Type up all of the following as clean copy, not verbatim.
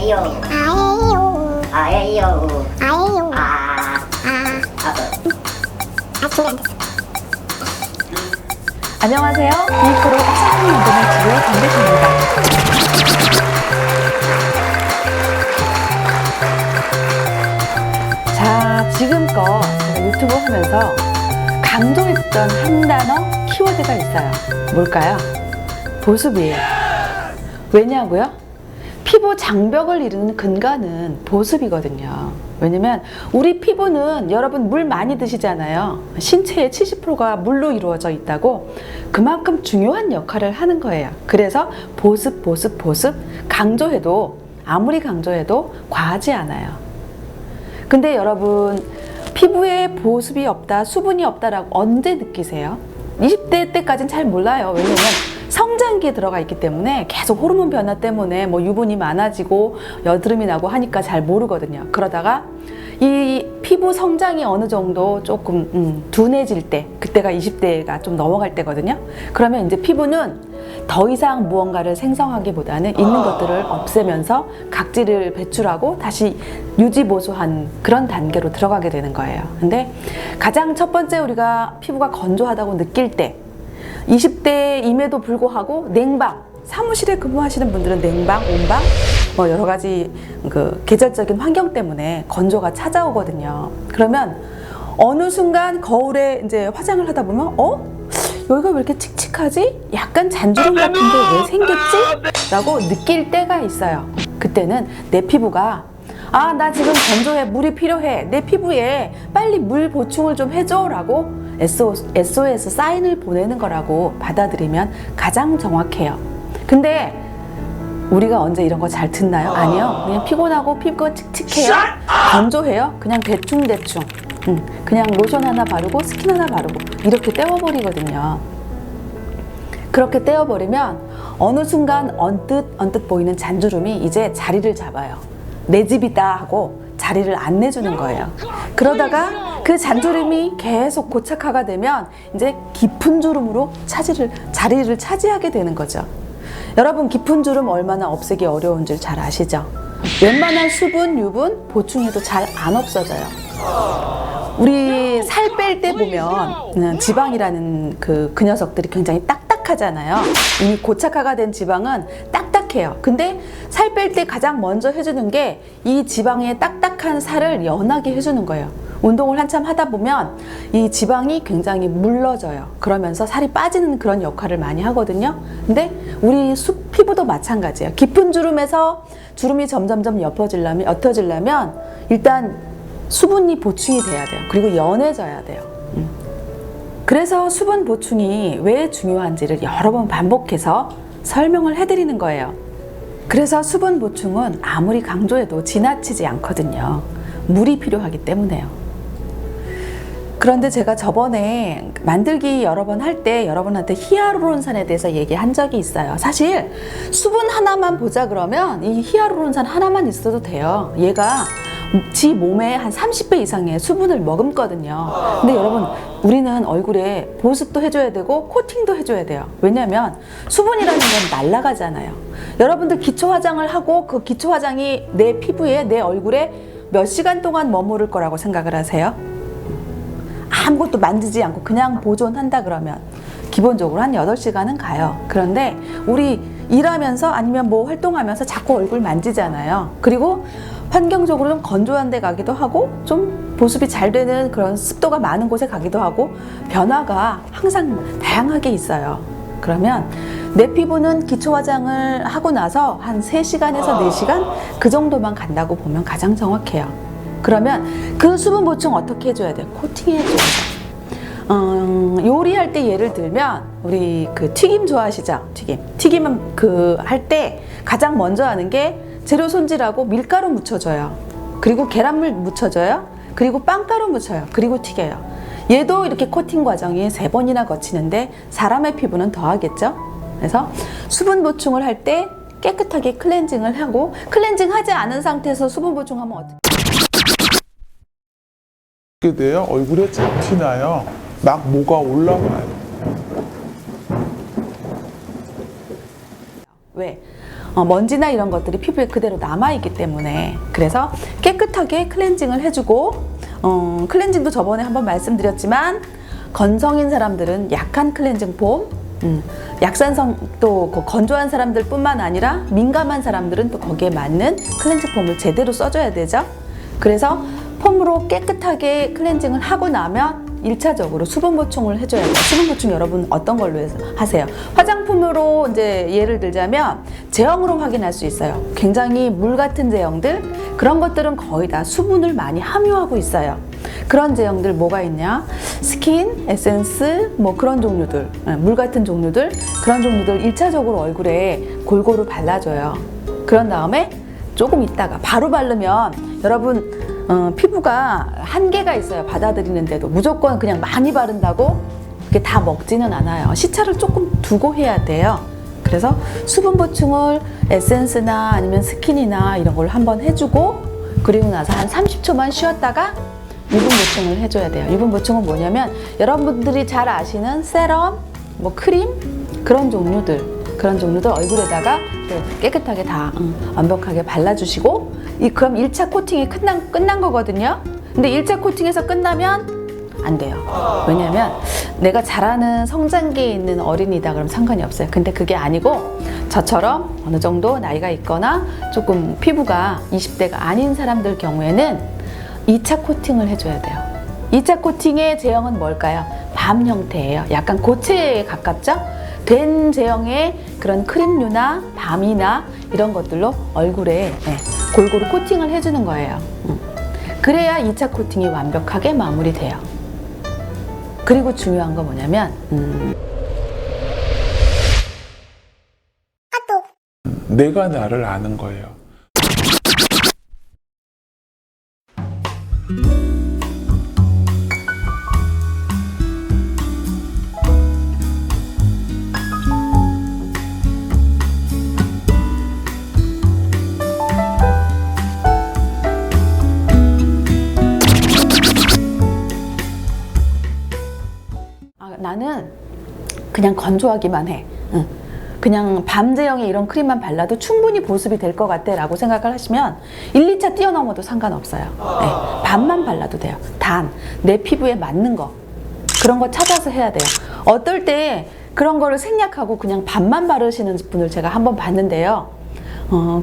아에요 아에요 아에요 아에요 아 준비 안 됐어. 안녕하세요. 비프로 화장품 만드는 기회 강대입니다. 자, 지금껏 제가 유튜브 하면서 강조했던 한 단어 키워드가 있어요. 뭘까요? 보습이에요. 왜냐고요? 피부 장벽을 이루는 근간은 보습이거든요. 왜냐면 우리 피부는 여러분 물 많이 드시잖아요. 신체의 70%가 물로 이루어져 있다고 그만큼 중요한 역할을 하는 거예요. 그래서 보습 강조해도 아무리 강조해도 과하지 않아요. 근데 여러분 피부에 보습이 없다, 수분이 없다라고 언제 느끼세요? 20대 때까지는 잘 몰라요. 왜냐면 성장기에 들어가 있기 때문에 계속 호르몬 변화 때문에 뭐 유분이 많아지고 여드름이 나고 하니까 잘 모르거든요. 그러다가 이 피부 성장이 어느 정도 조금 둔해질 때, 그때가 20대가 좀 넘어갈 때거든요. 그러면 이제 피부는 더 이상 무언가를 생성하기보다는 있는 것들을 없애면서 각질을 배출하고 다시 유지 보수한 그런 단계로 들어가게 되는 거예요. 근데 가장 첫 번째 우리가 피부가 건조하다고 느낄 때 20대임에도 불구하고 냉방, 사무실에 근무하시는 분들은 냉방, 온방, 뭐 여러 가지 그 계절적인 환경 때문에 건조가 찾아오거든요. 그러면 어느 순간 거울에 이제 화장을 하다 보면 여기가 왜 이렇게 칙칙하지? 약간 잔주름 같은 게 왜 생겼지? 라고 느낄 때가 있어요. 그때는 내 피부가 나 지금 건조해, 물이 필요해, 내 피부에 빨리 물 보충을 좀 해줘 라고 SOS 사인을 보내는 거라고 받아들이면 가장 정확해요. 근데 우리가 언제 이런 거 잘 듣나요? 아니요. 그냥 피곤하고 피부가 칙칙해요? 건조해요? 그냥 대충 그냥 로션 하나 바르고 스킨 하나 바르고 이렇게 떼어버리거든요. 그렇게 떼어버리면 어느 순간 언뜻 보이는 잔주름이 이제 자리를 잡아요. 내 집이다 하고 자리를 안 내주는 거예요. 그러다가 그 잔주름이 계속 고착화가 되면 이제 깊은 주름으로 자리를 차지하게 되는 거죠. 여러분 깊은 주름 얼마나 없애기 어려운 줄 잘 아시죠? 웬만한 수분, 유분 보충해도 잘 안 없어져요. 우리 살 뺄 때 보면 지방이라는 그 녀석들이 굉장히 딱딱하잖아요. 이미 고착화가 된 지방은 딱딱해요. 근데 살 뺄 때 가장 먼저 해주는 게 이 지방의 딱딱한 살을 연하게 해주는 거예요. 운동을 한참 하다 보면 이 지방이 굉장히 물러져요. 그러면서 살이 빠지는 그런 역할을 많이 하거든요. 근데 우리 피부도 마찬가지예요. 깊은 주름에서 주름이 점점점 옅어지려면 일단 수분이 보충이 돼야 돼요. 그리고 연해져야 돼요. 그래서 수분 보충이 왜 중요한지를 여러 번 반복해서 설명을 해드리는 거예요. 그래서 수분 보충은 아무리 강조해도 지나치지 않거든요. 물이 필요하기 때문에요. 그런데 제가 저번에 만들기 여러 번 할 때 여러분한테 히아루론산에 대해서 얘기한 적이 있어요. 사실 수분 하나만 보자 그러면 이 히아루론산 하나만 있어도 돼요. 얘가 지 몸에 한 30배 이상의 수분을 머금거든요. 근데 여러분 우리는 얼굴에 보습도 해줘야 되고 코팅도 해줘야 돼요. 왜냐면 수분이라는 건 날아가잖아요. 여러분들 기초 화장을 하고 그 기초 화장이 내 피부에 내 얼굴에 몇 시간 동안 머무를 거라고 생각을 하세요? 아무것도 만지지 않고 그냥 보존한다 그러면 기본적으로 한 8시간은 가요. 그런데 우리 일하면서 아니면 뭐 활동하면서 자꾸 얼굴 만지잖아요. 그리고 환경적으로 좀 건조한 데 가기도 하고 좀 보습이 잘 되는 그런 습도가 많은 곳에 가기도 하고 변화가 항상 다양하게 있어요. 그러면 내 피부는 기초 화장을 하고 나서 한 3시간에서 4시간 그 정도만 간다고 보면 가장 정확해요. 그러면 그 수분 보충 어떻게 해줘야 돼요? 코팅 해줘야죠. 요리할 때 예를 들면 우리 그 튀김 좋아하시죠? 튀김은 그 할 때 가장 먼저 하는 게 재료 손질하고 밀가루 묻혀줘요. 그리고 계란물 묻혀줘요. 그리고 빵가루 묻혀요. 그리고 튀겨요. 얘도 이렇게 코팅 과정이 3번이나 거치는데 사람의 피부는 더 하겠죠? 그래서 수분 보충을 할 때 깨끗하게 클렌징을 하고 클렌징 하지 않은 상태에서 수분 보충하면 어떻게 돼요? 얼굴에 잡티나요? 막 뭐가 올라가요. 왜? 먼지나 이런 것들이 피부에 그대로 남아있기 때문에 그래서 깨끗하게 클렌징을 해주고 클렌징도 저번에 한번 말씀드렸지만 건성인 사람들은 약한 클렌징 폼, 약산성 또 건조한 사람들 뿐만 아니라 민감한 사람들은 또 거기에 맞는 클렌징 폼을 제대로 써줘야 되죠. 그래서 폼으로 깨끗하게 클렌징을 하고 나면 1차적으로 수분 보충을 해줘야 돼요. 수분 보충 여러분 어떤 걸로 하세요? 화장품으로 이제 예를 들자면 제형으로 확인할 수 있어요. 굉장히 물 같은 제형들, 그런 것들은 거의 다 수분을 많이 함유하고 있어요. 그런 제형들 뭐가 있냐? 스킨, 에센스, 뭐 그런 종류들, 물 같은 종류들, 그런 종류들 1차적으로 얼굴에 골고루 발라줘요. 그런 다음에 조금 있다가 바로 바르면 여러분 피부가 한계가 있어요. 받아들이는데도 무조건 그냥 많이 바른다고 그게 다 먹지는 않아요. 시차를 조금 두고 해야 돼요. 그래서 수분 보충을 에센스나 아니면 스킨이나 이런 걸 한번 해주고 그리고 나서 한 30초만 쉬었다가 유분 보충을 해줘야 돼요. 유분 보충은 뭐냐면 여러분들이 잘 아시는 세럼, 뭐 크림 그런 종류들 얼굴에다가 깨끗하게 다 완벽하게 발라주시고 그럼 1차 코팅이 끝난 거거든요. 근데 1차 코팅에서 끝나면 안 돼요. 왜냐면 내가 잘 아는 성장기에 있는 어린이다 그러면 상관이 없어요. 근데 그게 아니고 저처럼 어느 정도 나이가 있거나 조금 피부가 20대가 아닌 사람들 경우에는 2차 코팅을 해줘야 돼요. 2차 코팅의 제형은 뭘까요? 밤 형태예요. 약간 고체에 가깝죠? 된 제형의 그런 크림류나 밤이나 이런 것들로 얼굴에 골고루 코팅을 해주는 거예요. 그래야 2차 코팅이 완벽하게 마무리돼요. 그리고 중요한 건 뭐냐면 내가 나를 아는 거예요. 나는 그냥 건조하기만 해. 그냥 밤 제형의 이런 크림만 발라도 충분히 보습이 될 것 같아 라고 생각을 하시면 1, 2차 뛰어넘어도 상관없어요. 밤만 발라도 돼요. 단 내 피부에 맞는 거 그런 거 찾아서 해야 돼요. 어떨 때 그런 거를 생략하고 그냥 밤만 바르시는 분을 제가 한번 봤는데요.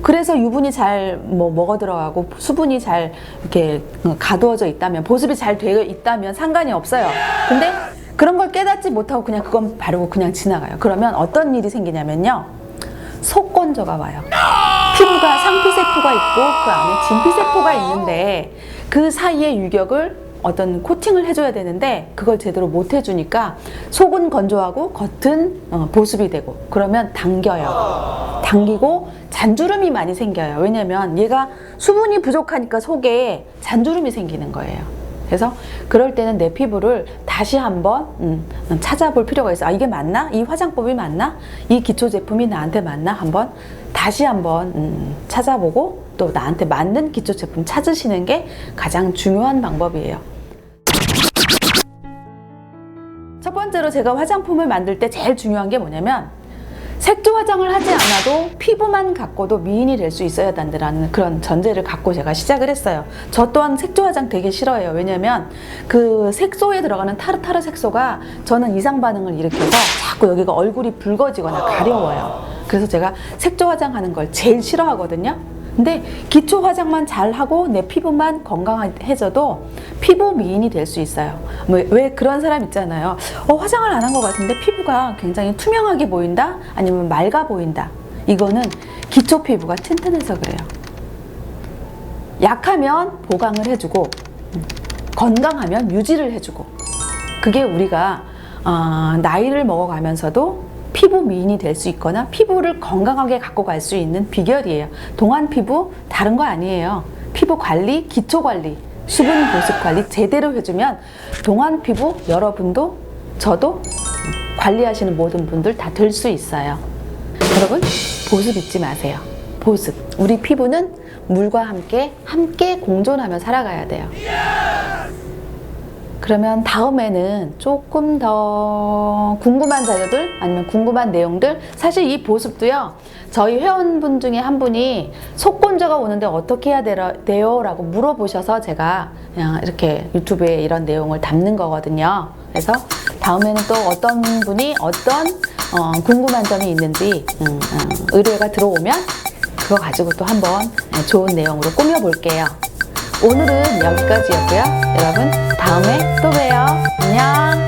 그래서 유분이 잘 먹어 들어가고 수분이 잘 이렇게 가두어져 있다면 보습이 잘 되어 있다면 상관이 없어요. 근데 그런 걸 깨닫지 못하고 그냥 그건 바르고 그냥 지나가요. 그러면 어떤 일이 생기냐면요. 속건조가 와요. 피부가 상피세포가 있고 그 안에 진피세포가 있는데 그 사이에 유격을 어떤 코팅을 해줘야 되는데 그걸 제대로 못 해주니까 속은 건조하고 겉은 보습이 되고 그러면 당겨요. 당기고 잔주름이 많이 생겨요. 왜냐면 얘가 수분이 부족하니까 속에 잔주름이 생기는 거예요. 그래서 그럴 때는 내 피부를 다시 한번 찾아볼 필요가 있어요. 아, 이게 맞나? 이 화장법이 맞나? 이 기초 제품이 나한테 맞나? 다시 한번 찾아보고 또 나한테 맞는 기초 제품 찾으시는 게 가장 중요한 방법이에요. 첫 번째로 제가 화장품을 만들 때 제일 중요한 게 뭐냐면 색조 화장을 하지 않아도 피부만 갖고도 미인이 될 수 있어야 한다는 그런 전제를 갖고 제가 시작을 했어요. 저 또한 색조 화장 되게 싫어해요. 왜냐면 그 색소에 들어가는 타르타르 색소가 저는 이상 반응을 일으켜서 자꾸 여기가 얼굴이 붉어지거나 가려워요. 그래서 제가 색조 화장하는 걸 제일 싫어하거든요. 근데 기초 화장만 잘하고 내 피부만 건강해져도 피부 미인이 될 수 있어요. 왜 그런 사람 있잖아요. 화장을 안 한 것 같은데 피부가 굉장히 투명하게 보인다? 아니면 맑아 보인다. 이거는 기초 피부가 튼튼해서 그래요. 약하면 보강을 해주고 건강하면 유지를 해주고 그게 우리가 나이를 먹어가면서도 피부 미인이 될 수 있거나 피부를 건강하게 갖고 갈 수 있는 비결이에요. 동안 피부 다른 거 아니에요. 피부 관리, 기초 관리, 수분 보습 관리 제대로 해주면 동안 피부 여러분도 저도 관리하시는 모든 분들 다 될 수 있어요. 여러분 보습 잊지 마세요. 보습. 우리 피부는 물과 함께 공존하며 살아가야 돼요. 그러면 다음에는 조금 더 궁금한 자료들 아니면 궁금한 내용들, 사실 이 보습도요, 저희 회원분 중에 한 분이 속건조가 오는데 어떻게 해야 돼요? 라고 물어보셔서 제가 그냥 이렇게 유튜브에 이런 내용을 담는 거거든요. 그래서 다음에는 또 어떤 분이 어떤 궁금한 점이 있는지 의뢰가 들어오면 그거 가지고 또 한번 좋은 내용으로 꾸며볼게요. 오늘은 여기까지였고요. 여러분 다음에 또 봬요. 안녕.